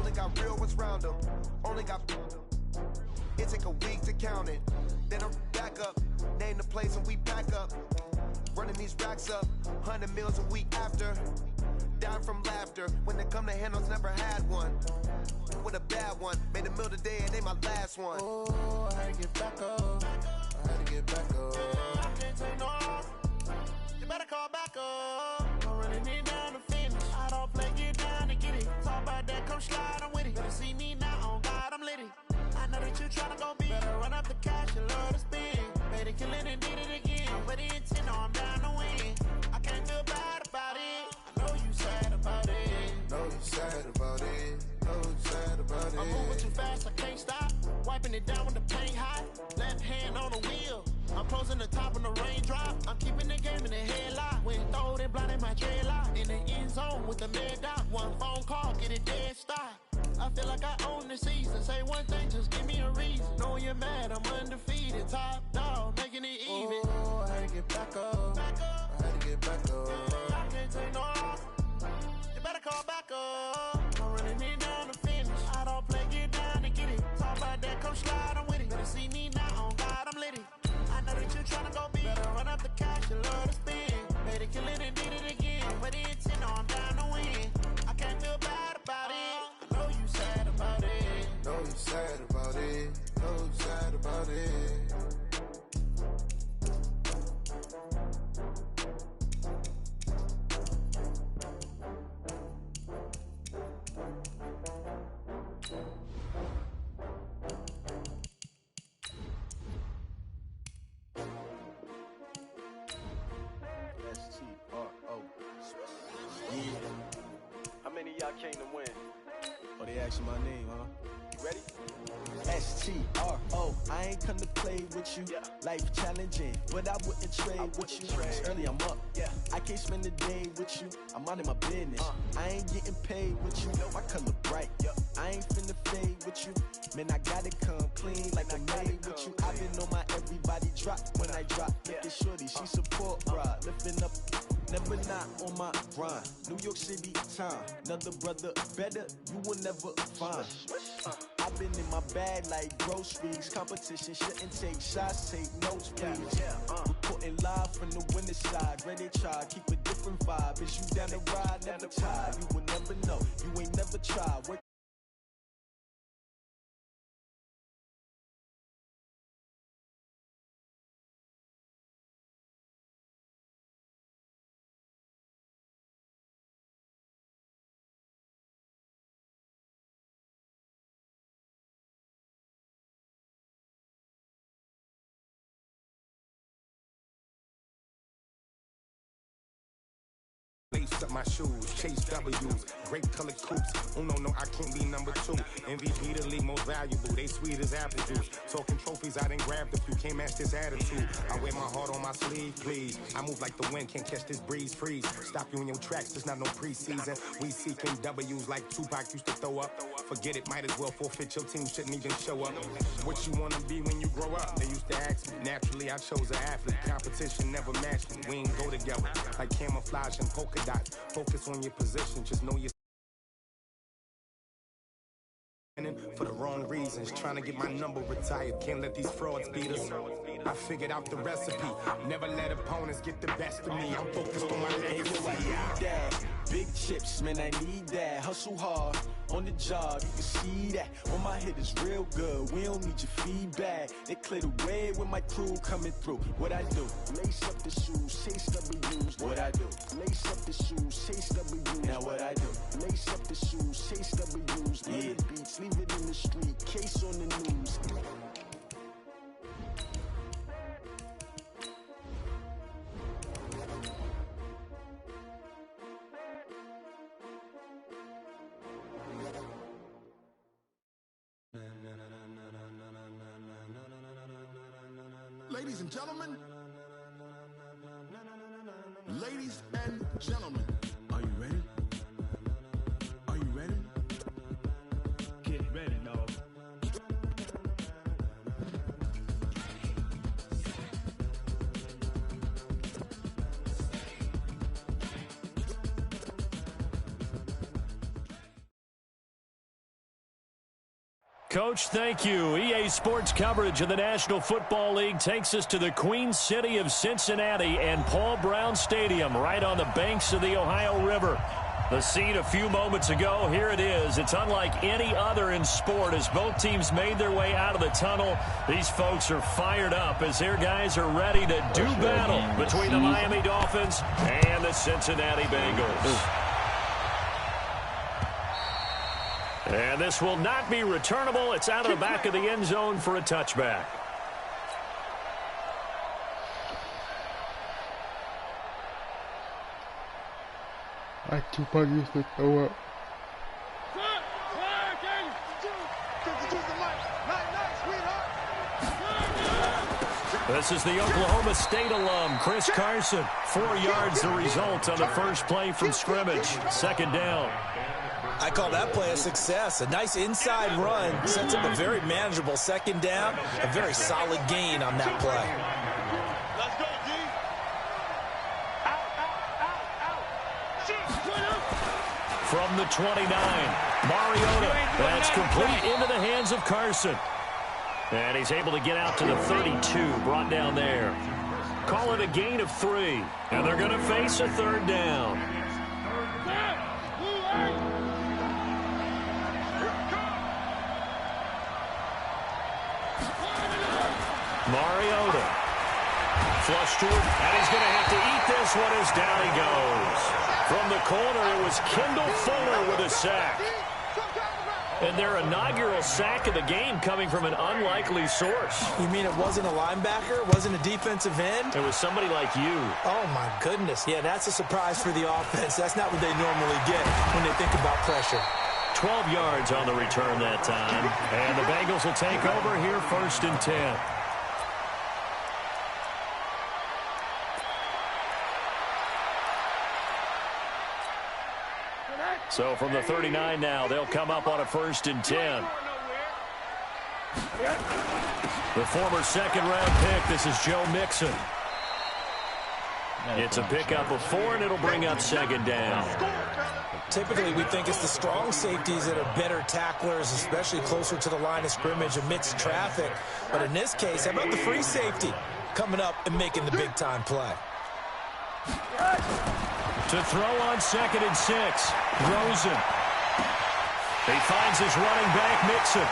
Only got real ones round them. Only got. It take a week to count it. Then I'm back up. Name the place and we pack up. Running these racks up. 100 meals a week after. Down from laughter. When they come to handles, never had one. With a bad one. Made a meal today and they my last one. Oh, I had to get back up. I had to get back up. I can't take no loss. You better call back up. I'm running it down to finish. I don't play, get down to get it. Talk about that, come slide, I'm with it. Better see me now, on God, I'm litty. I know that you tryna go big. Better run up the cash and love to spend. Made it, kill it, and did it again. With the intent, no, I'm down to win. I can't feel bad about it. I know you sad about it. Know you sad about it. Know you sad about it. I'm moving too fast, I can't stop. Wiping it down when the paint hot. Left hand on the wheel. I'm closing the top when the raindrop. I'm keeping the game in the headlock. When throwed and blinded my dreadlock. In the end zone with the mad dot. One phone call, get it dead stop. I feel like I own the season. Say one thing, just give me a reason. Knowing you're mad, I'm undefeated. Top dog, making it even. Oh, I had to get back up. Back up. I had to get back up. I can't take no loss. You better call back up. I'm running it down to finish. I don't play, get down to get it. Talk about that, come slide, I'm with it. Better see me now, on God, I'm litty. I know that you tryna go big. Better run up the cash and love to spend. Made it, kill it, and did it again. With the intent, no, I'm down to win. I can't feel bad about it. I know you sad about it. Know you sad about it. Know you sad about it. S-T-R-O. Yeah. How many of y'all came to win? Oh, they asking my name, huh? You ready? S-T-R-O. I ain't come to play with you. Yeah. Life challenging, but I wouldn't trade with you. It's early, I'm up. Yeah. I can't spend the day with you. I'm out of my business. I ain't getting paid with you. My color bright. I ain't finna fade with you. Man, I gotta come clean like I'm made with you. I've been on my everybody drop when I drop. Look at shorty, she support ride. Lifting up, never not on my grind. New York City time. Another brother better, you will never find. I've been in my bag like groceries. Competition shouldn't take shots, take notes, please. Reporting live from the winning side. Ready to try, keep a different vibe. Is you down the ride, never tired. You will never know, you ain't never tried. Work Lace up my shoes, chase W's, great colored coupes. Oh no, I can't be number 2. MVP the league most valuable, they sweet as apple juice. Talking trophies, I didn't grab the few, can't match this attitude. I wear my heart on my sleeve, please. I move like the wind, can't catch this breeze, freeze. Stop you in your tracks, there's not no preseason. We seeking W's like Tupac used to throw up. Forget it, might as well forfeit, your team shouldn't even show up. What you wanna be when you grow up? They used to ask me, naturally I chose an athlete. Competition never matched me, we ain't go together. Like camouflage and polka dots. Focus on your position, just know you're for the wrong reasons. Trying to get my number retired, can't let these frauds beat us. I figured out the recipe, never let opponents get the best of me. I'm focused on my legacy. Big chips, man, I need that. Hustle hard, on the job, you can see that. On my hit is real good, we don't need your feedback. They clear the way with my crew coming through. What I do? Lace up the shoes, chase W's. What I do? Lace up the shoes, chase W's. Now what I do? Lace up the shoes, chase W's. Yeah. Beats, leave it in the street, case on the news. Ladies and gentlemen, ladies and gentlemen, are you ready? Are you ready? Get ready, dog. Coach. Thank you. EA Sports coverage of the National Football League takes us to the Queen City of Cincinnati and Paul Brown Stadium right on the banks of the Ohio River. The scene a few moments ago, here it is. It's unlike any other in sport as both teams made their way out of the tunnel. These folks are fired up as their guys are ready to do battle between the Miami Dolphins and the Cincinnati Bengals. And this will not be returnable. It's out of the back of the end zone for a touchback. I too funny to throw up. This is the Oklahoma State alum, Chris Carson. 4 yards the result on the first play from scrimmage. Second down. I call that play a success. A nice inside run sets up a very manageable second down. A very solid gain on that play. Let's go, D. From the 29, Mariota. That's complete into the hands of Carson. And he's able to get out to the 32, brought down there. Call it a gain of 3, and they're going to face a third down. Mariota. Flush to it, and he's going to have to eat this one as down he goes. From the corner, it was Kendall Fuller with a sack. And their inaugural sack of the game coming from an unlikely source. You mean it wasn't a linebacker? It wasn't a defensive end? It was somebody like you. Oh, my goodness. Yeah, that's a surprise for the offense. That's not what they normally get when they think about pressure. 12 yards on the return that time. And the Bengals will take over here 1st and 10. So from the 39 now, they'll come up on a 1st and 10. The former second-round pick, this is Joe Mixon. It's a pickup of 4, and it'll bring up second down. Typically, we think it's the strong safeties that are better tacklers, especially closer to the line of scrimmage amidst traffic. But in this case, how about the free safety coming up and making the big-time play? To throw on 2nd and 6, Rosen. He finds his running back, Mixon.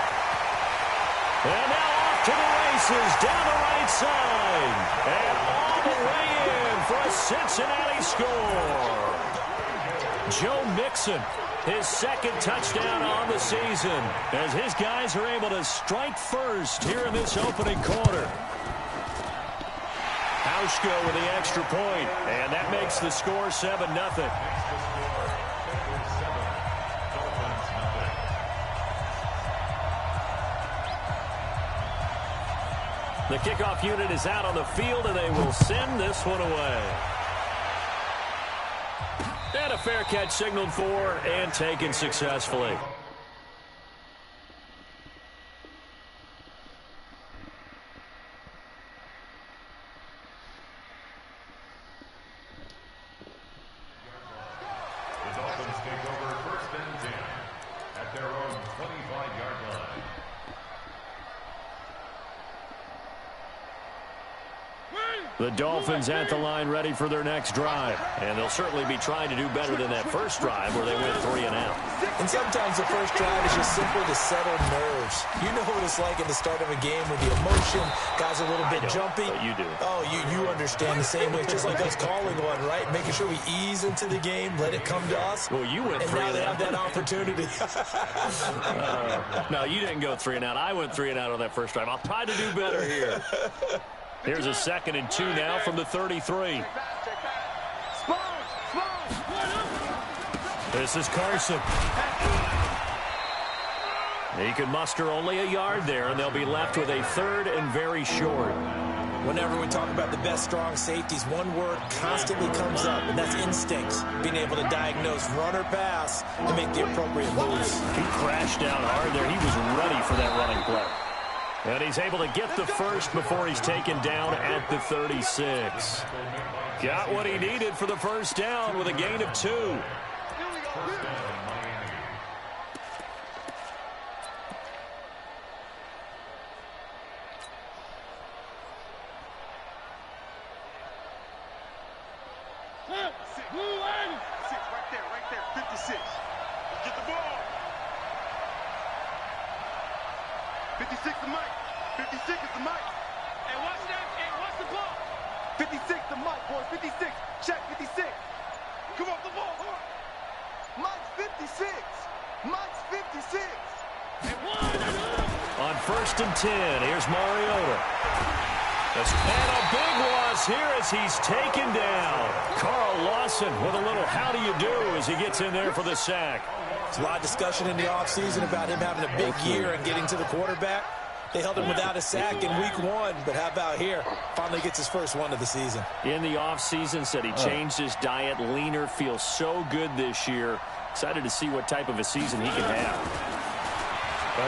And now off to the races, down the right side. And all the way in for a Cincinnati score. Joe Mixon, his 2nd touchdown on the season, as his guys are able to strike first here in this opening quarter. Hauschko with the extra point, and that makes the score 7-0. The kickoff unit is out on the field, and they will send this one away. And a fair catch signaled for and taken successfully. The Dolphins at the line ready for their next drive. And they'll certainly be trying to do better than that first drive where they went 3 and out. And sometimes the first drive is just simply to settle nerves. You know what it's like at the start of a game with the emotion. Guys are a little bit jumpy. But you do. Oh, you understand the same way. It's just like us calling one, right? Making sure we ease into the game, let it come to us. Well, you went 3 and out. And now they have that opportunity. No, you didn't go 3 and out. I went 3 and out on that first drive. I'll try to do better here. Here's a 2nd and 2 now from the 33. This is Carson. He can muster only a yard there, and they'll be left with a 3rd and very short. Whenever we talk about the best strong safeties, one word constantly comes up, and that's instincts. Being able to diagnose run or pass and make the appropriate moves. He crashed down hard there. He was ready for that running play. And he's able to get the first before he's taken down at the 36. Got what he needed for the first down with a gain of 2. 56 the mic. 56 is the mic. Hey, what's that? Hey, what's the ball? 56 the mic, boys. 56. Check 56. Come on, the ball. Come on. Mike's 56. Mike's 56. On 1st and 10, here's Mariota. And a big loss here as he's taken down. Carl Lawson with a little how do you do as he gets in there for the sack. There's a lot of discussion in the offseason about him having a big year and getting to the quarterback. They held him without a sack in week 1, but how about here? Finally gets his first one of the season. In the offseason, said he changed his diet, leaner, feels so good this year. Excited to see what type of a season he can have.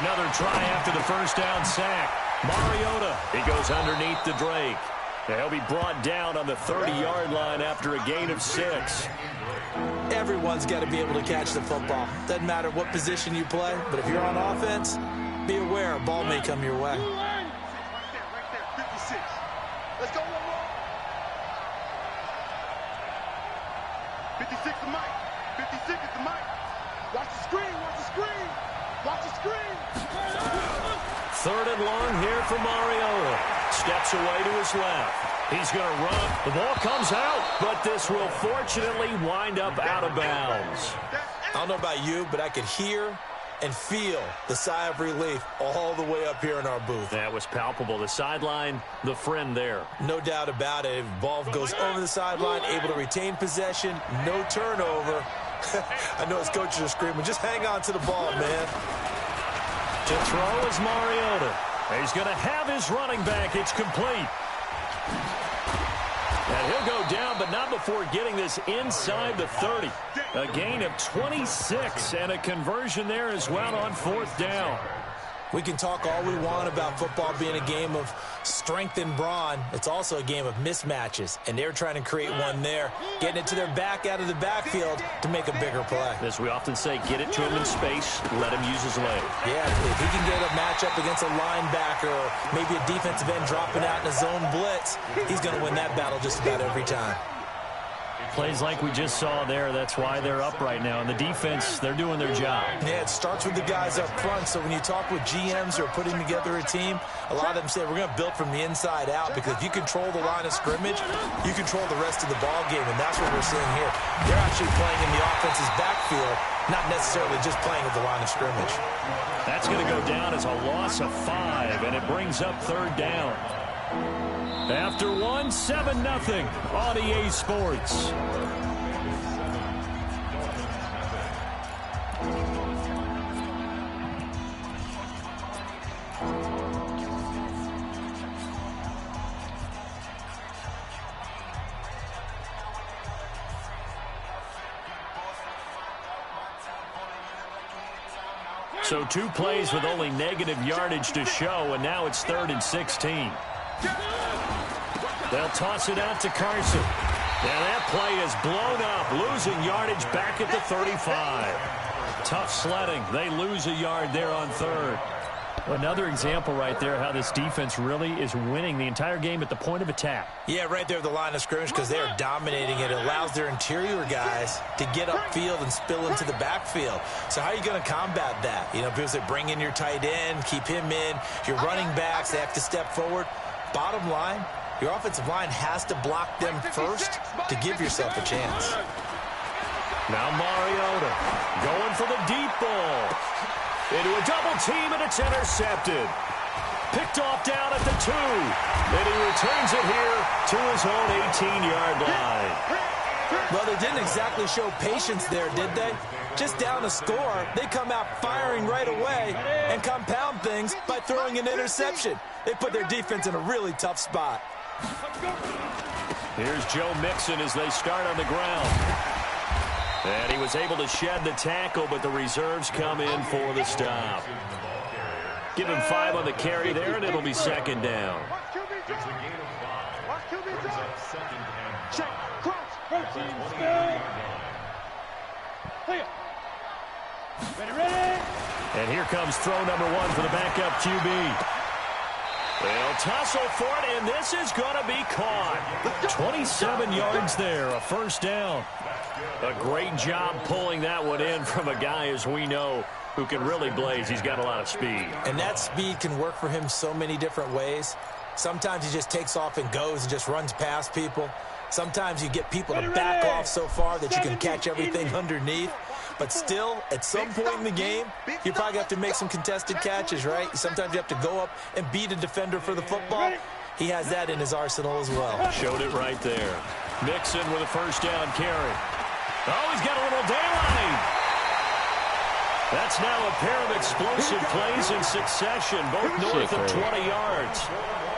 Another try after the first down sack. Mariota, he goes underneath the Drake. He'll be brought down on the 30-yard line after a gain of 6. Everyone's got to be able to catch the football. Doesn't matter what position you play, but if you're on offense, be aware a ball may come your way. Right there, 56. Let's go, 56 the mic. 56 is the mic. Watch the screen, watch the screen. Watch the screen. 3rd and long here for Mariota. Steps away to his left. He's going to run. The ball comes out, but this will fortunately wind up out of bounds. I don't know about you, but I could hear and feel the sigh of relief all the way up here in our booth. That was palpable. The sideline, the friend there. No doubt about it. Ball goes over the sideline, able to retain possession, no turnover. I know his coaches are screaming, just hang on to the ball, man. To throw is Mariota. He's going to have his running back. It's complete. And he'll go down, but not before getting this inside the 30. A gain of 26 and a conversion there as well on 4th down. We can talk all we want about football being a game of strength and brawn. It's also a game of mismatches, and they're trying to create one there, getting it to their back out of the backfield to make a bigger play. As we often say, get it to him in space, let him use his leg. Yeah, if he can get a matchup against a linebacker or maybe a defensive end dropping out in a zone blitz, he's going to win that battle just about every time. Plays like we just saw there, that's why they're up right now. And the defense, they're doing their job. Yeah, it starts with the guys up front. So when you talk with GMs who are putting together a team, a lot of them say we're going to build from the inside out, because if you control the line of scrimmage, you control the rest of the ball game, and that's what we're seeing here. They're actually playing in the offense's backfield, not necessarily just playing at the line of scrimmage. That's going to go down as a loss of 5, and it brings up 3rd down. After 1, 7-0 on EA Sports. So 2 plays with only negative yardage to show, and now it's 3rd and 16. They'll toss it out to Carson. And that play is blown up, losing yardage back at the 35. Tough sledding. They lose a yard there on 3rd. Another example right there how this defense really is winning the entire game at the point of attack. Yeah, right there at the line of scrimmage, because they are dominating it. It allows their interior guys to get upfield and spill into the backfield. So how are you going to combat that? You know, because they bring in your tight end, keep him in. Your running backs, they have to step forward. Bottom line, your offensive line has to block them first to give yourself a chance. Now Mariota going for the deep ball. Into a double team, and it's intercepted. Picked off down at the 2. And he returns it here to his own 18-yard line. Well, they didn't exactly show patience there, did they? Just down a score, they come out firing right away and compound things by throwing an interception. They put their defense in a really tough spot. Here's Joe Mixon as they start on the ground. And he was able to shed the tackle, but the reserves come in for the stop. Give him 5 on the carry there, and it'll be 2nd down. Check, crouch, ready. And here comes throw number 1 for the backup QB. They'll tussle for it, and this is going to be caught. 27 yards there, a 1st down. A great job pulling that one in from a guy, as we know, who can really blaze. He's got a lot of speed. And that speed can work for him so many different ways. Sometimes he just takes off and goes and just runs past people. Sometimes you get people to back off so far that you can catch everything underneath. But still, at some point in the game, you probably have to make some contested catches, right? Sometimes you have to go up and beat a defender for the football. He has that in his arsenal as well. Showed it right there. Mixon with a first down carry. Oh, he's got a little daylight. That's now a pair of explosive plays in succession, both north of 20 yards.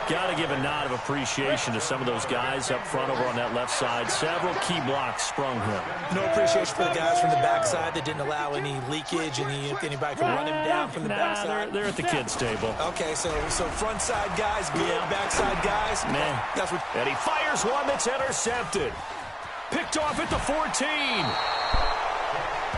Got to give a nod of appreciation to some of those guys up front over on that left side. Several key blocks sprung him. No appreciation for the guys from the backside that didn't allow any leakage, anybody could run him down from the backside. They're at the kids' table. Okay, so front side guys, good, backside guys. Man, that's what. And he fires one that's intercepted. Picked off at the 14.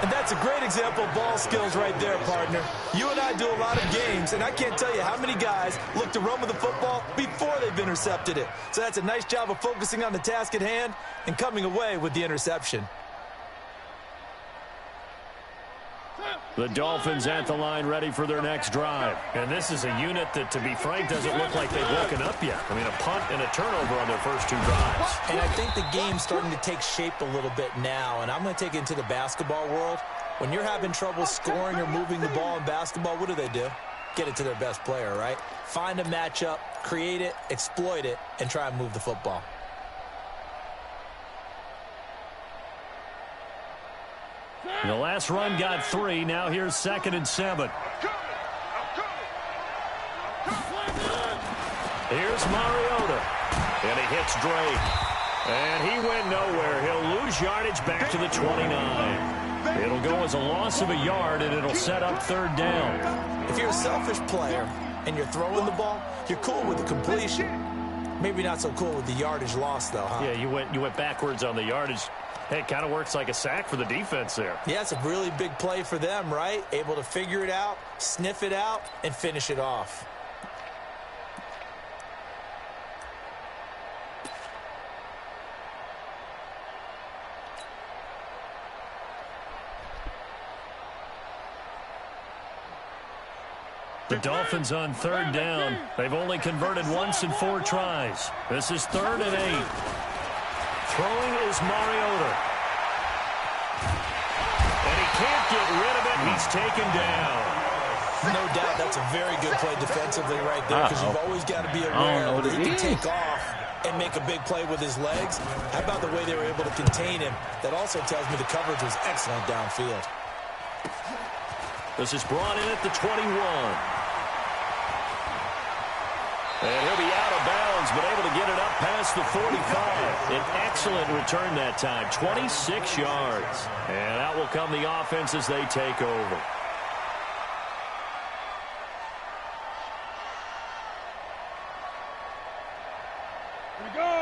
And that's a great example of ball skills right there, partner. You and I do a lot of games, and I can't tell you how many guys look to run with the football before they've intercepted it. So that's a nice job of focusing on the task at hand and coming away with the interception. The Dolphins at the line ready for their next drive. And this is a unit that, to be frank, doesn't look like they've woken up yet. I mean, a punt and a turnover on their first two drives. And I think the game's starting to take shape a little bit now, and I'm going to take it into the basketball world. When you're having trouble scoring or moving the ball in basketball, what do? Get it to their best player, right? Find a matchup, create it, exploit it, and try and move the football. The last run got 3. Now here's 2nd and 7. Here's Mariota. And he hits Drake. And he went nowhere. He'll lose yardage back to the 29. It'll go as a loss of a yard, and it'll set up 3rd down. If you're a selfish player and you're throwing the ball, you're cool with the completion. Maybe not so cool with the yardage loss, though, huh? Yeah, you went backwards on the yardage. Hey, it kind of works like a sack for the defense there. Yeah, it's a really big play for them, right? Able to figure it out, sniff it out, and finish it off. The Dolphins on 3rd down. They've only converted once in 4 tries. This is 3rd and 8. Throwing is Mariota. And he can't get rid of it. He's taken down. No doubt that's a very good play defensively right there, because you've always got to be aware that he can take off and make a big play with his legs. How about the way they were able to contain him? That also tells me the coverage was excellent downfield. This is brought in at the 21. And he'll be out of bounds, but able to get it up past the 45. An excellent return that time, 26 yards. And out will come the offense as they take over.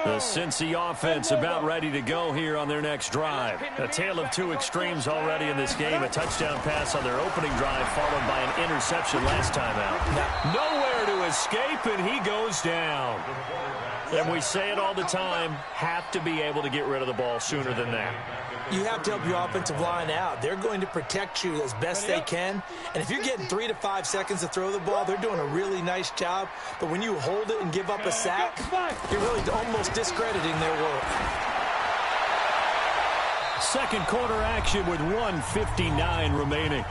The Cincy offense about ready to go here on their next drive. A tale of 2 extremes already in this game. A touchdown pass on their opening drive followed by an interception last time out. Nowhere to escape, and he goes down. And we say it all the time, have to be able to get rid of the ball sooner than that. You have to help your offensive line out. They're going to protect you as best they can. And if you're getting 3 to 5 seconds to throw the ball, they're doing a really nice job. But when you hold it and give up a sack, you're really almost discrediting their work. Second quarter action with 1:59 remaining.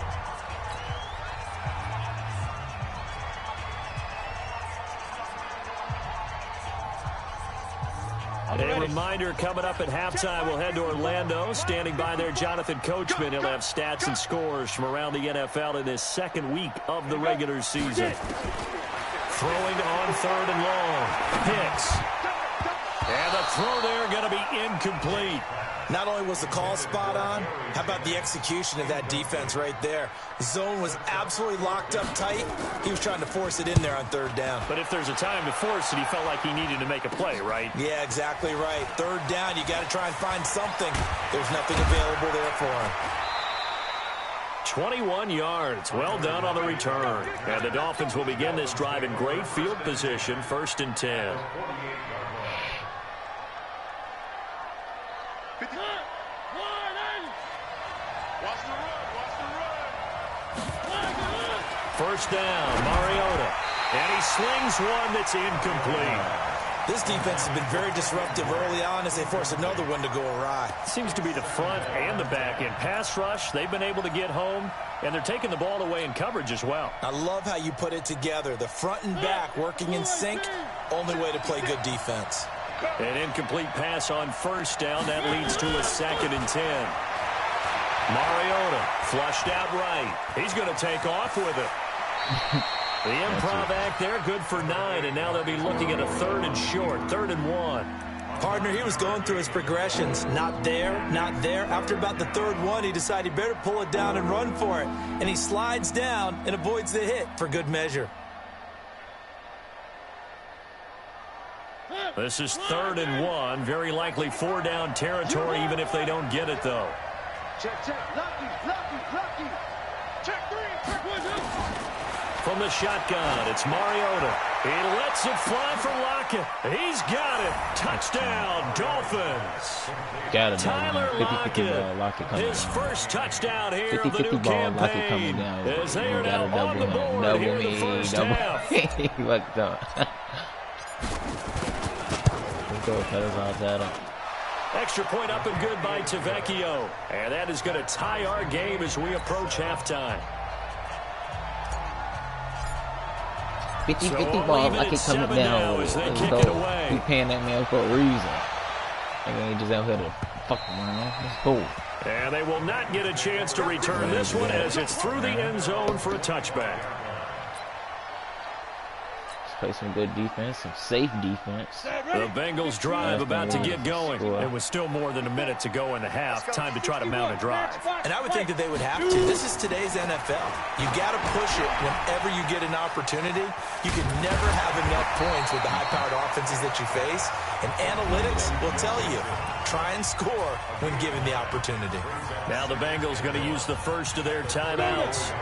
A reminder, coming up at halftime, we'll head to Orlando. Standing by there, Jonathan Coachman. He'll have stats and scores from around the NFL in this second week of the regular season. Throwing on 3rd and long. Hicks. And the throw there going to be incomplete. Not only was the call spot on, how about the execution of that defense right there? Zone was absolutely locked up tight. He was trying to force it in there on 3rd down. But if there's a time to force it, he felt like he needed to make a play, right? Yeah, exactly right. 3rd down, you got to try and find something. There's nothing available there for him. 21 yards. Well done on the return. And the Dolphins will begin this drive in great field position, 1st and 10. Watch the run. First down, Mariota. And he slings one that's incomplete. This defense has been very disruptive early on as they force another one to go awry. Seems to be the front and the back. In pass rush, they've been able to get home, and they're taking the ball away in coverage as well. I love how you put it together. The front and back working in sync, only way to play good defense. An incomplete pass on first down. That leads to a 2nd and 10. Mariota flushed out right. He's going to take off with it. The improv act there, good for 9, and now they'll be looking at a 3rd and short, 3rd and 1. Partner, he was going through his progressions. Not there, not there. After about the 3rd one, he decided he better pull it down and run for it. And he slides down and avoids the hit for good measure. This is 3rd and 1. Very likely 4-down territory, even if they don't get it, though. Check, check. Lucky. Check 3. Check 1, 2. From the shotgun, it's Mariota. He lets it fly for Lockett. He's got it. Touchdown, Dolphins. Got it, Tyler Lockett his first touchdown here of the 50-50 new ball, campaign. As they are now on the board here in the first half. What's up? Let's go, fellas. Extra point up and good by Tavecchio. And that is going to tie our game as we approach halftime. 50-50 ball, I can come down with it. Let's go. We paying that man for a reason. And ain't just out here to fuck around. Let's go. And they will not get a chance to return this one as it's through the end zone for a touchback. Play some good defense, some safe defense. The Bengals drive about to get going. It was still more than a minute to go in the half. Time to try to mount a drive. And I would think that they would have to. This is today's NFL. You got to push it whenever you get an opportunity. You can never have enough points with the high-powered offenses that you face. And analytics will tell you, try and score when given the opportunity. Now the Bengals going to use the first of their timeouts,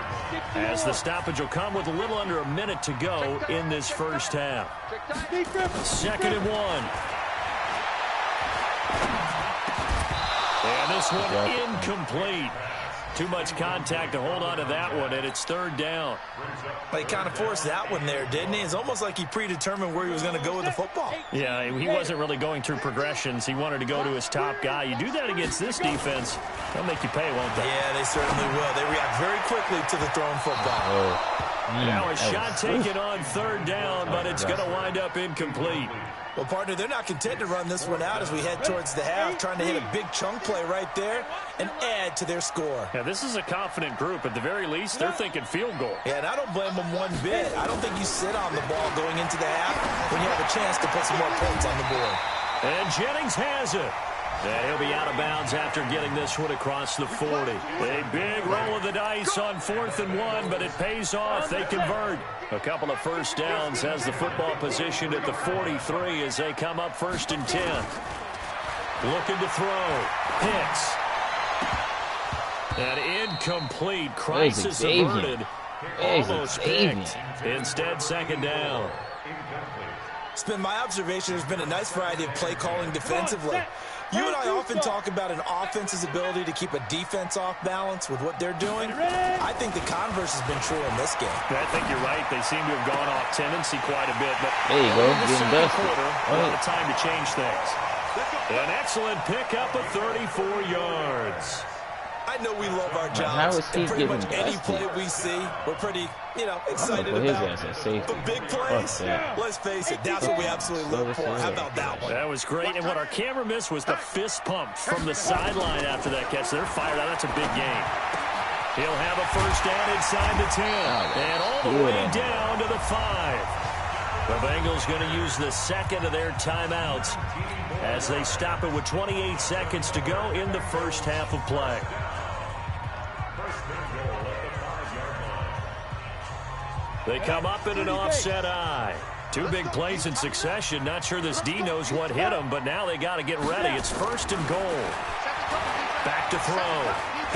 as the stoppage will come with a little under a minute to go in this first half. 2nd and 1. And this one incomplete. Too much contact to hold on to that one, and it's 3rd down. Well, he kind of forced that one there, didn't he? It's almost like he predetermined where he was going to go with the football. Yeah, he wasn't really going through progressions. He wanted to go to his top guy. You do that against this defense, they'll make you pay, won't they? Yeah, they certainly will. They react very quickly to the thrown football. Now a shot taken on 3rd down, but it's going to wind up incomplete. Well, partner, they're not content to run this one out as we head towards the half, trying to hit a big chunk play right there and add to their score. Yeah, this is a confident group. At the very least, they're thinking field goal. Yeah, and I don't blame them one bit. I don't think you sit on the ball going into the half when you have a chance to put some more points on the board. And Jennings has it. And he'll be out of bounds after getting this one across the 40. A big roll of the dice on 4th and 1, but it pays off. They convert. A couple of first downs has the football positioned at the 43 as they come up 1st and 10. Looking to throw. Hicks. An incomplete. Crisis averted. Almost picked. Instead, 2nd down. It's been my observation there's been a nice variety of play calling defensively. You and I often talk about an offense's ability to keep a defense off balance with what they're doing. I think the converse has been true in this game. I think you're right. They seem to have gone off tendency quite a bit. But there you go. in the second quarter, a lot of time to change things. An excellent pickup of 34 yards. I know we love our jobs. And pretty much any play we see, we're pretty, excited about. But big plays, let's face it, that's what we absolutely look for. How about that one? That was great. And what our camera missed was the fist pump from the sideline after that catch. They're fired out. That's a big game. He'll have a first down inside the 10. And all the way down to the 5. The Bengals going to use the 2nd of their timeouts as they stop it with 28 seconds to go in the first half of play. They come up in an offset eye. 2 big plays in succession. Not sure this D knows what hit him, but now they got to get ready. It's 1st and goal. Back to throw.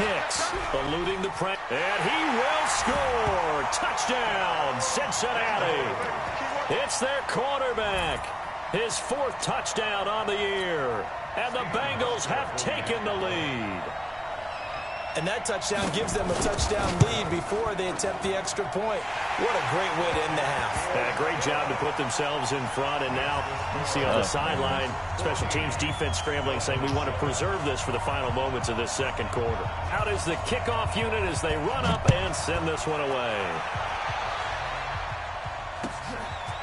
Hicks eluding the press. And he will score. Touchdown, Cincinnati. It's their quarterback. His 4th touchdown on the year. And the Bengals have taken the lead. And that touchdown gives them a touchdown lead before they attempt the extra point. What a great way to end the half. Yeah, great job to put themselves in front. And now, you see on the sideline, special teams defense scrambling, saying we want to preserve this for the final moments of this second quarter. Out is the kickoff unit as they run up and send this one away.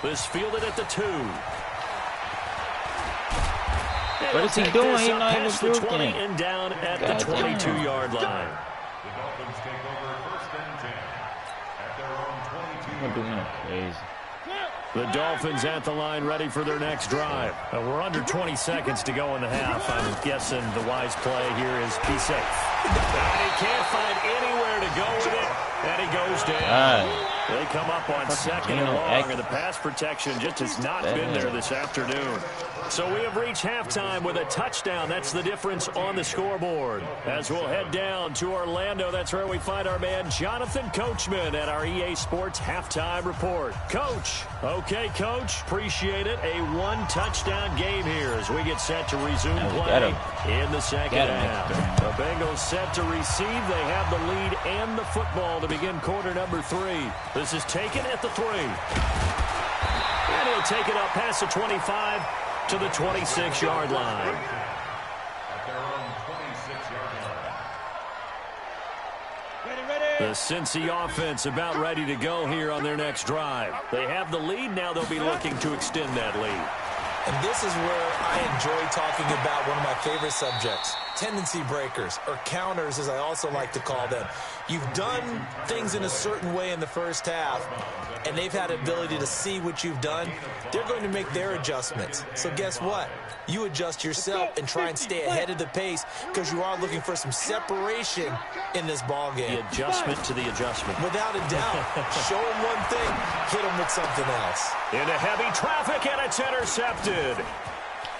This fielded at the 2. What is he doing? He's not even the 20 joking. and down at the 22-yard line. The Dolphins take over 1st and 10 at their own 22. I'm doing crazy. The Dolphins at the line, ready for their next drive. We're under 20 seconds to go in the half. I'm guessing the wise play here is be safe. And he can't find anywhere to go with it, and he goes down. They come up on 2nd and long, and the pass protection just has not been there this afternoon. So we have reached halftime with a touchdown. That's the difference on the scoreboard. As we'll head down to Orlando, that's where we find our man Jonathan Coachman at our EA Sports Halftime Report. Coach. Okay, Coach. Appreciate it. A one-touchdown game here as we get set to resume play in the second half. The Bengals set to receive. They have the lead and the football to begin quarter number 3. This is taken at the 3. And he'll take it up past the 25 to the 26-yard line. At their own 26-yard line. The Cincy offense about ready to go here on their next drive. They have the lead. Now they'll be looking to extend that lead. And this is where I enjoy talking about one of my favorite subjects, tendency breakers, or counters as I also like to call them. You've done things in a certain way in the first half, and they've had the ability to see what you've done. They're going to make their adjustments. So guess what? You adjust yourself and try and stay ahead of the pace because you are looking for some separation in this ball game. The adjustment to the adjustment. Without a doubt. Show them one thing, hit them with something else. Into heavy traffic, and it's intercepted.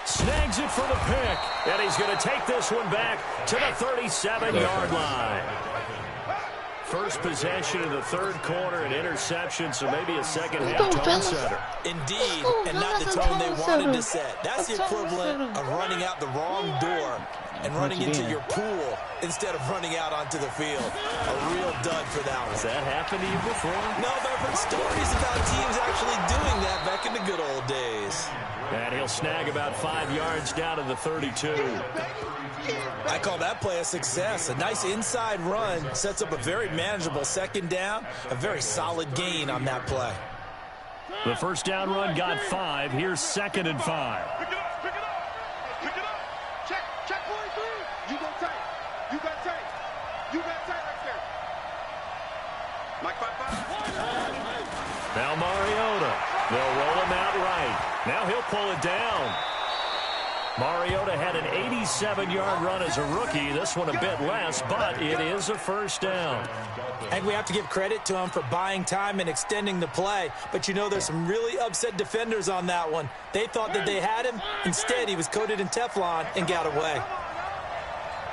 Snags it for the pick, and he's going to take this one back to the 37-yard line. First possession of the third quarter, an interception, so maybe a second-half tone setter. Indeed, and not the tone they wanted to set. That's the equivalent of running out the wrong door and running into your pool instead of running out onto the field. A real dud for that one. Has that happened to you before? No, but I've heard stories about teams actually doing that back in the good old days. And he'll snag about 5 yards down to the 32. I call that play a success. A nice inside run sets up a very manageable second down, a very solid gain on that play. The first down run got 5. Here's 2nd and 5. Pick it up, pick it up, pick it up. Check 43. You go tight. You got tight. You got tight right there. Mike 5-5. Now Mariota. They'll roll him out right. Now he'll pull it down. Mariota had an 87-yard run as a rookie. This one a bit less, but it is a first down. And we have to give credit to him for buying time and extending the play. But you know there's some really upset defenders on that one. They thought that they had him. Instead, he was coated in Teflon and got away.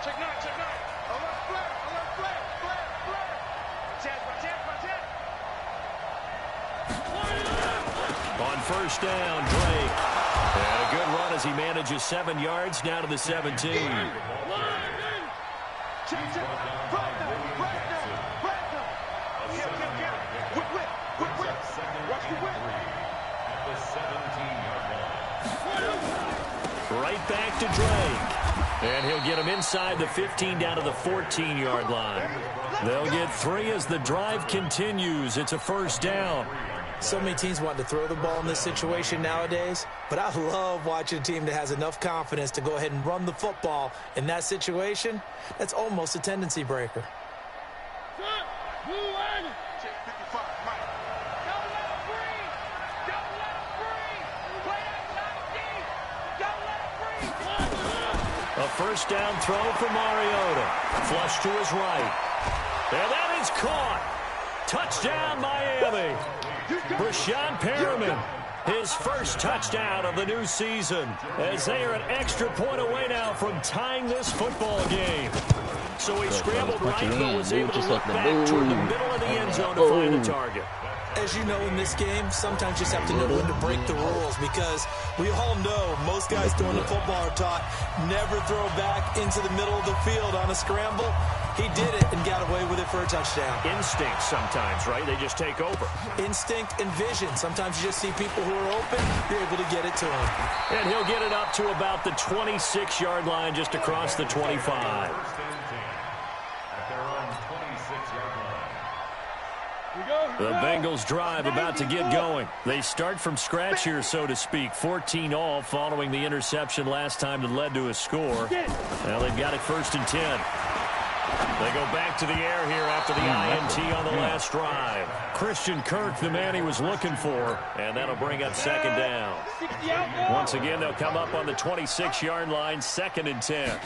Check 9, check 9. Alert flare. On first down, Drake. And a good run as he manages 7 yards down to the 17. Right back to Drake. And he'll get him inside the 15 down to the 14-yard line. They'll get 3 as the drive continues. It's a first down. So many teams want to throw the ball in this situation nowadays, but I love watching a team that has enough confidence to go ahead and run the football in that situation. That's almost a tendency breaker. A first down throw for Mariota. Flush to his right. And that is caught. Touchdown, Miami. Brashad Perriman, his first touchdown of the new season, as they are an extra point away now from tying this football game. So he scrambled right, but was able to look back toward the middle of the end zone to find the target. As you know, in this game, sometimes you just have to know when to break the rules, because we all know most guys throwing the football are taught never throw back into the middle of the field on a scramble. He did it and got away with it for a touchdown. Instinct sometimes, right? They just take over. Instinct and vision. Sometimes you just see people who are open, you're able to get it to them. And he'll get it up to about the 26-yard line, just across the 25. The Bengals drive about to get going. They start from scratch here, so to speak. 14-all following the interception last time that led to a score. Now they've got it 1st and 10. They go back to the air here after the INT on the last drive. Christian Kirk, the man he was looking for, and that'll bring up 2nd down. Once again, they'll come up on the 26-yard line, 2nd and 10.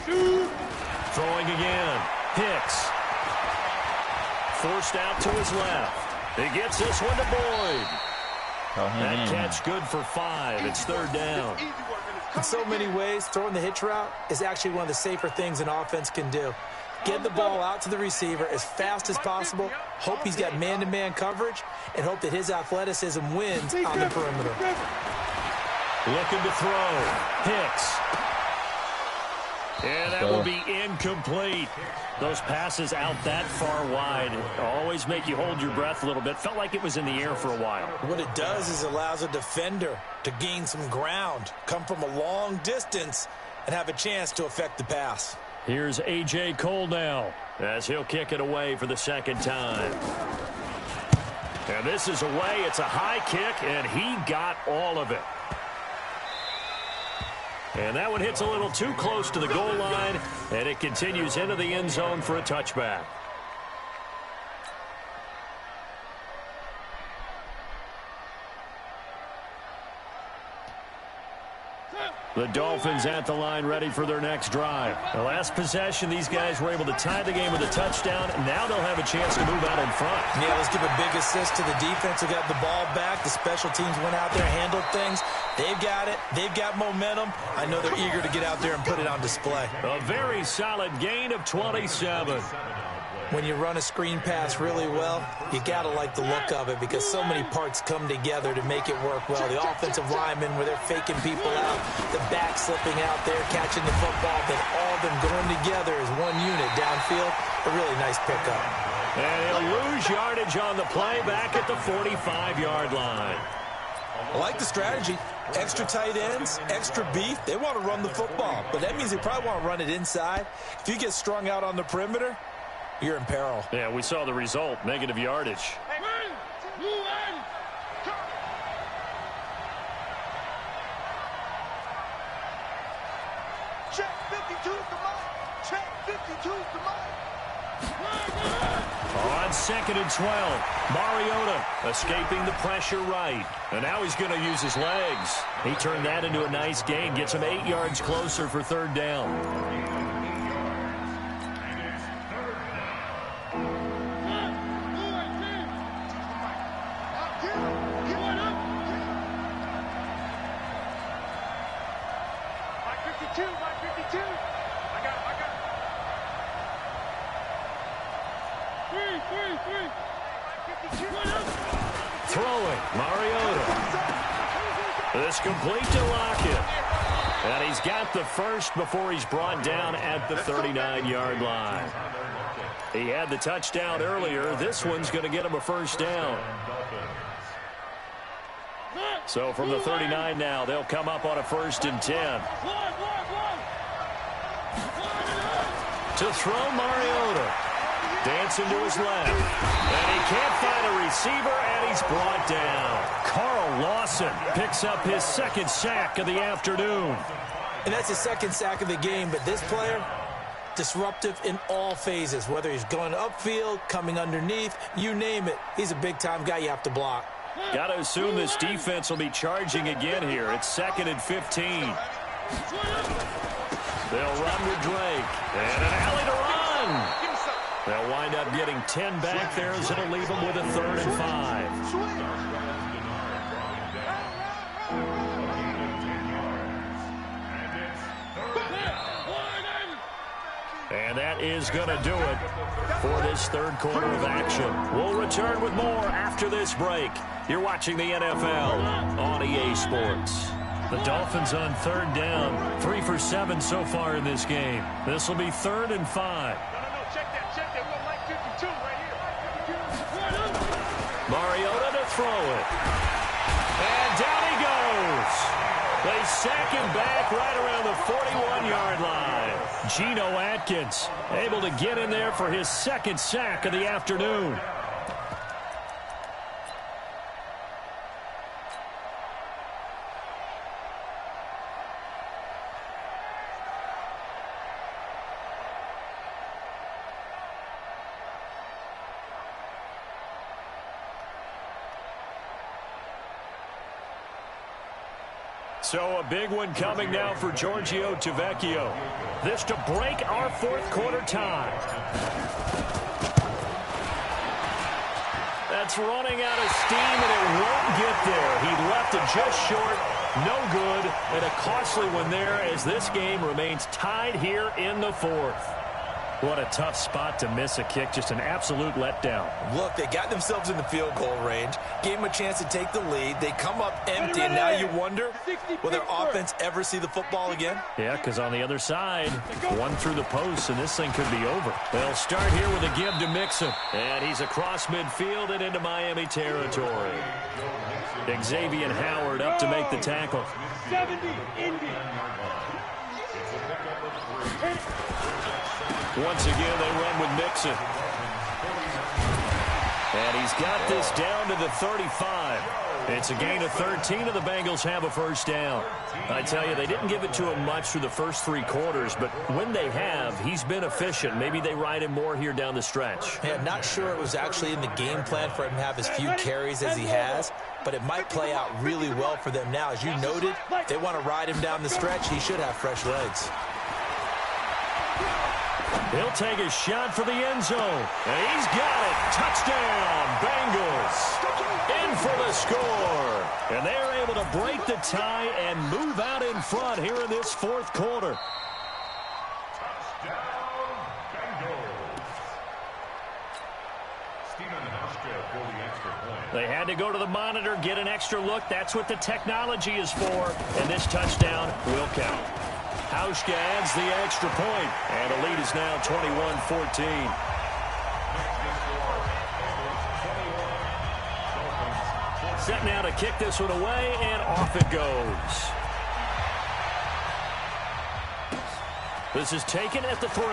Throwing again. Hicks. Forced out to his left. He gets this one to Boyd. That catch good for 5. It's 3rd down. In so many ways, throwing the hitch route is actually one of the safer things an offense can do. Get the ball out to the receiver as fast as possible, hope he's got man-to-man coverage, and hope that his athleticism wins on the perimeter. Looking to throw. Hicks. And that will be incomplete. Those passes out that far wide always make you hold your breath a little bit. Felt like it was in the air for a while. What it does is allows a defender to gain some ground, come from a long distance, and have a chance to affect the pass. Here's A.J. Cole now as he'll kick it away for the 2nd time. And this is away. It's a high kick, and he got all of it. And that one hits a little too close to the goal line, and it continues into the end zone for a touchback. The Dolphins at the line ready for their next drive. The last possession, these guys were able to tie the game with a touchdown, and now they'll have a chance to move out in front. Yeah, let's give a big assist to the defense who got the ball back. The special teams went out there, handled things. They've got it. They've got momentum. I know they're eager to get out there and put it on display. A very solid gain of 27. When you run a screen pass really well, you got to like the look of it because so many parts come together to make it work well. The offensive linemen where they're faking people out, the back slipping out there, catching the football, then all of them going together as one unit downfield. A really nice pickup. And he'll lose yardage on the play back at the 45-yard line. I like the strategy. Extra tight ends, extra beef. They want to run the football, but that means they probably want to run it inside. If you get strung out on the perimeter, you're in peril. Yeah, we saw the result, negative yardage. Check 52's the mark. Check 52's the mark. On 2nd and 12, Mariota escaping the pressure right. And now he's going to use his legs. He turned that into a nice gain, gets him 8 yards closer for 3rd down. Throwing, Mariota. This complete to Lockett. And he's got the first before he's brought down at the 39-yard line. He had the touchdown earlier. This one's going to get him a 1st down. So from the 39 now, they'll come up on a 1st and 10. To throw Mariota. Dancing to his left. And he can't find a receiver, and he's brought down. Carl Lawson picks up his 2nd sack of the afternoon. And that's his 2nd sack of the game, but this player, disruptive in all phases, whether he's going upfield, coming underneath, you name it. He's a big-time guy you have to block. Got to assume this defense will be charging again here. It's 2nd and 15. They'll run with Drake. And an alley to run. They'll wind up getting 10 back there as it'll leave them with a 3rd and 5. And that is going to do it for this 3rd quarter of action. We'll return with more after this break. You're watching the NFL on EA Sports. The Dolphins on 3rd down, 3 for 7 so far in this game. This will be 3rd and 5. Check that, check Mariota to throw it. And down he goes. They sack him back right around the 41-yard line. Geno Atkins able to get in there for his second sack of the afternoon. So a big one coming now for Giorgio Tavecchio. This to break our fourth quarter tie. That's running out of steam, and it won't get there. He left it just short. No good, and a costly one there as this game remains tied here in the fourth. What a tough spot to miss a kick. Just an absolute letdown. Look, they got themselves in the field goal range, gave them a chance to take the lead. They come up empty, and now you wonder, will their offense ever see the football again? Yeah, because on the other side, one through the post, and this thing could be over. They'll start here with a give to Mixon. And he's across midfield and into Miami territory. Xavier Howard up to make the tackle. 70, Indy. Once again, they run with Mixon. And he's got this down to the 35. It's a gain of 13, and the Bengals have a first down. I tell you, they didn't give it to him much through the first three quarters, but when they have, he's been efficient. Maybe they ride him more here down the stretch. Yeah, not sure it was actually in the game plan for him to have as few carries as he has, but it might play out really well for them now. As you noted, if they want to ride him down the stretch, he should have fresh legs. He'll take a shot for the end zone. And he's got it. Touchdown, Bengals. In for the score. And they're able to break the tie and move out in front here in this fourth quarter. They had to go to the monitor, get an extra look. That's what the technology is for. And this touchdown will count. Hauschka adds the extra point, and the lead is now 21-14. Set now to kick this one away, and off it goes. This is taken at the 3.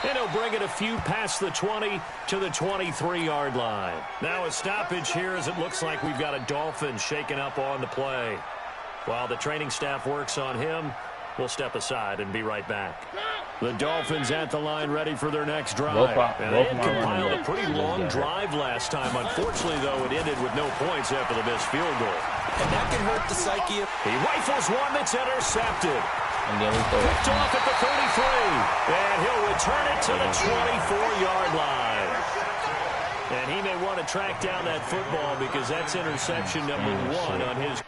And he'll bring it a few past the 20 to the 23-yard line. Now a stoppage here as it looks like we've got a Dolphin shaken up on the play. While the training staff works on him, we'll step aside and be right back. The Dolphins at the line ready for their next drive. And they had compiled a pretty long drive last time. Unfortunately, though, it ended with no points after the missed field goal. And that can hurt the psyche. He rifles one that's intercepted. Picked off at the 33. And he'll return it to the 24-yard line. And he may want to track down that football because that's interception number 1 on his.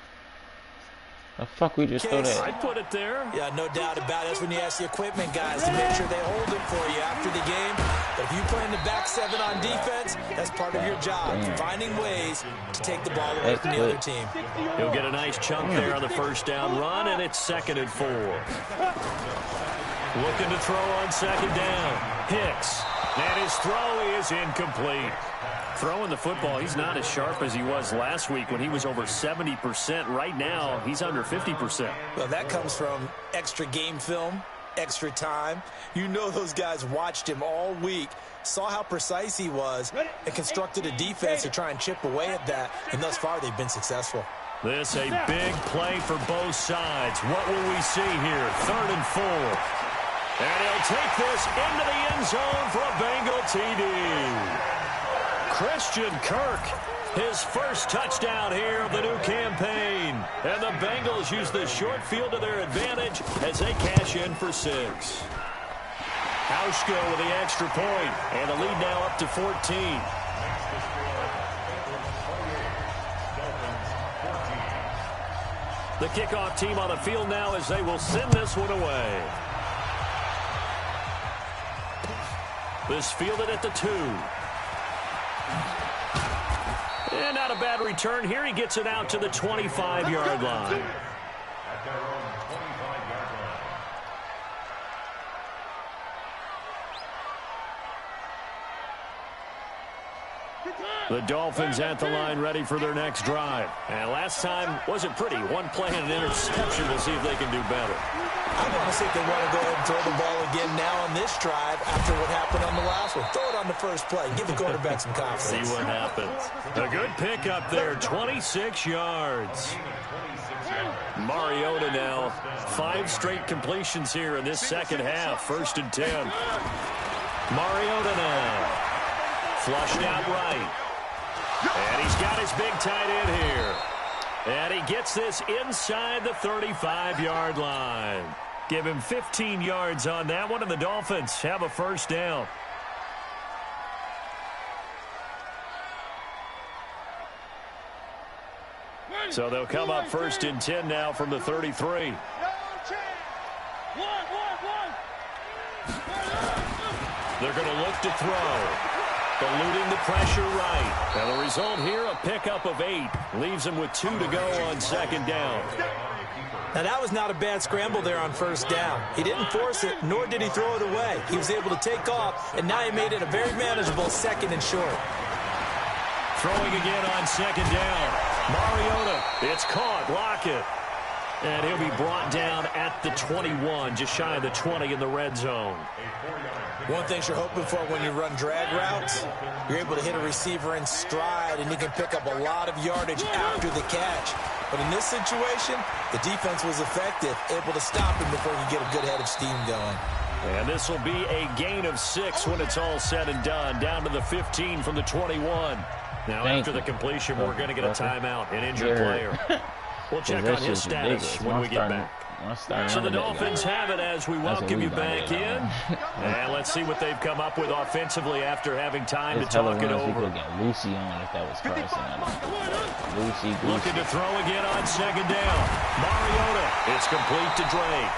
The fuck we just throw that? I put it there. Yeah, no doubt about it. That's when you ask the equipment guys to make sure they hold it for you after the game. But if you play in the back 7 on defense, that's part of your job. Finding ways to take the ball away from the other team. He'll get a nice chunk there on the first down run, and it's 2nd and 4. Looking to throw on 2nd down. Hicks. And his throw is incomplete. Throwing the football, he's not as sharp as he was last week when he was over 70%. Right now, he's under 50%. Well, that comes from extra game film, extra time. You know those guys watched him all week, saw how precise he was, and constructed a defense to try and chip away at that. And thus far, they've been successful. This a big play for both sides. What will we see here? 3rd and 4. And he'll take this into the end zone for a Bengal TD. Christian Kirk, his first touchdown here of the new campaign. And the Bengals use the short field to their advantage as they cash in for 6. Hauschka with the extra point, and the lead now up to 14. The kickoff team on the field now as they will send this one away. This fielded at the 2. And not a bad return here. He gets it out to the 25-yard line. At their own 25-yard line. The Dolphins at the line ready for their next drive. And last time wasn't pretty. One play and an interception. We'll see if they can do better. I want to see if they want to go ahead and throw the ball again now on this drive after what happened on the last one. Throw it on the first play. Give the quarterback some confidence. See what happens. A good pickup there, 26 yards. Mariota now, 5 straight completions here in this second half. 1st and 10. Mariota now. Flushed out right. And he's got his big tight end here. And he gets this inside the 35-yard line. Give him 15 yards on that one, and the Dolphins have a first down. So they'll come up 1st and 10 now from the 33. They're going to look to throw. Eluding the pressure right. And the result here, a pickup of 8. Leaves him with 2 to go on 2nd down. Now, that was not a bad scramble there on 1st down. He didn't force it, nor did he throw it away. He was able to take off, and now he made it a very manageable 2nd and short. Throwing again on 2nd down. Mariota, it's caught. Lockett. And he'll be brought down at the 21, just shy of the 20 in the red zone. One thing you're hoping for when you run drag routes, you're able to hit a receiver in stride, and he can pick up a lot of yardage after the catch. But in this situation, the defense was effective, able to stop him before he could get a good head of steam going. And this will be a gain of 6 when it's all said and done, down to the 15 from the 21. Now, after the completion, we're going to get a timeout, an injured player. We'll check on his status when we get back. So the Dolphins have it as we welcome you back in. And let's see what they've come up with offensively after having time to talk it over. Lucy on if that was Carson. Lucy. Looking to throw again on 2nd down. Mariota. It's complete to Drake.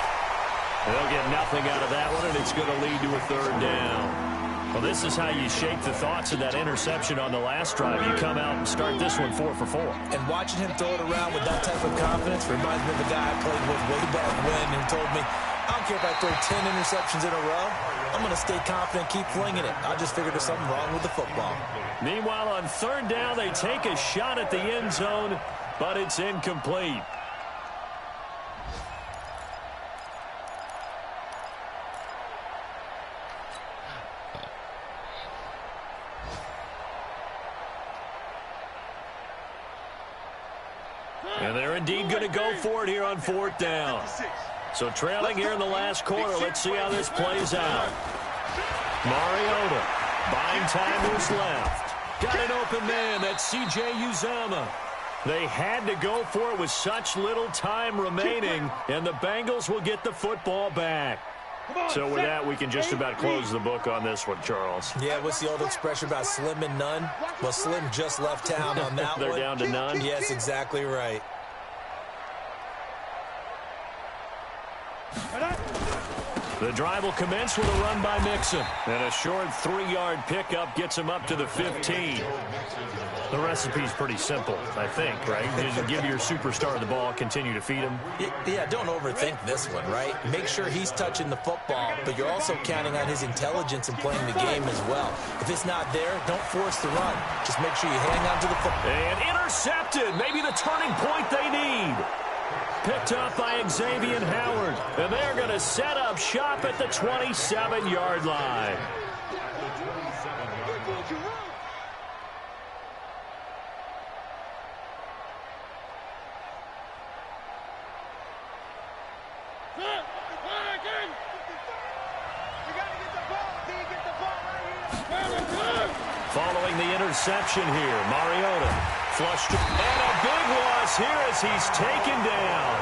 They'll get nothing out of that one, and it's going to lead to a 3rd down. Well, this is how you shape the thoughts of that interception on the last drive. You come out and start this one 4 for 4. And watching him throw it around with that type of confidence reminds me of a guy I played with way back when who told me, I don't care if I throw 10 interceptions in a row. I'm going to stay confident, keep flinging it. I just figured there's something wrong with the football. Meanwhile, on 3rd down, they take a shot at the end zone, but it's incomplete. And they're indeed going to go for it here on 4th down. So trailing here in the last quarter, let's see how this plays out. Mariota, buying time to his left. Got an open man, that's C.J. Uzomah. They had to go for it with such little time remaining, and the Bengals will get the football back. So with that, we can just about close the book on this one, Charles. Yeah, what's the old expression about slim and none? Well, Slim just left town on that They're one. down to none? Yes, exactly right. The drive will commence with a run by Mixon. And a short 3-yard pickup gets him up to the 15. The recipe's pretty simple, I think, right? Just give your superstar the ball, continue to feed him. Yeah, don't overthink this one, right? Make sure he's touching the football, but you're also counting on his intelligence in playing the game as well. If it's not there, don't force the run. Just make sure you hang on to the football. And intercepted. Maybe the turning point they need. Picked up by Xavier Howard. And they're going to set up shop at the 27-yard line. Following the interception here, Mariota flushed. And a big loss here as he's taken down.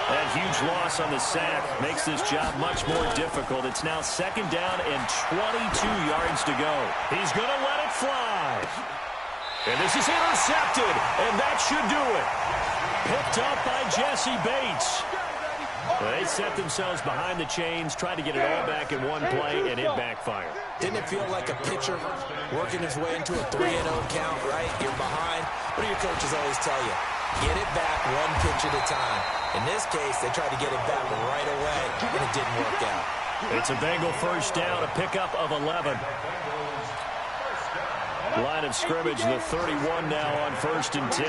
That huge loss on the sack makes this job much more difficult. It's now 2nd down and 22 yards to go. He's going to let it fly. And this is intercepted, and that should do it. Picked up by Jesse Bates. They set themselves behind the chains, tried to get it all back in one play, and it backfired. Didn't it feel like a pitcher working his way into a 3-0 count, right? You're behind. What do your coaches always tell you? Get it back one pitch at a time. In this case, they tried to get it back right away, and it didn't work out. It's a Bengal first down, a pickup of 11. Line of scrimmage, the 31 now on 1st and 10.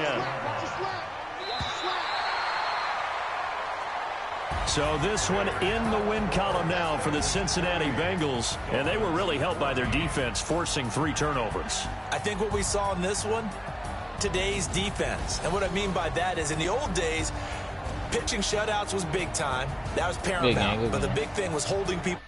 So this one in the win column now for the Cincinnati Bengals, and they were really helped by their defense, forcing 3 turnovers. I think what we saw in this one, today's defense. And what I mean by that is in the old days, pitching shutouts was big time. That was paramount. But the big thing was holding people.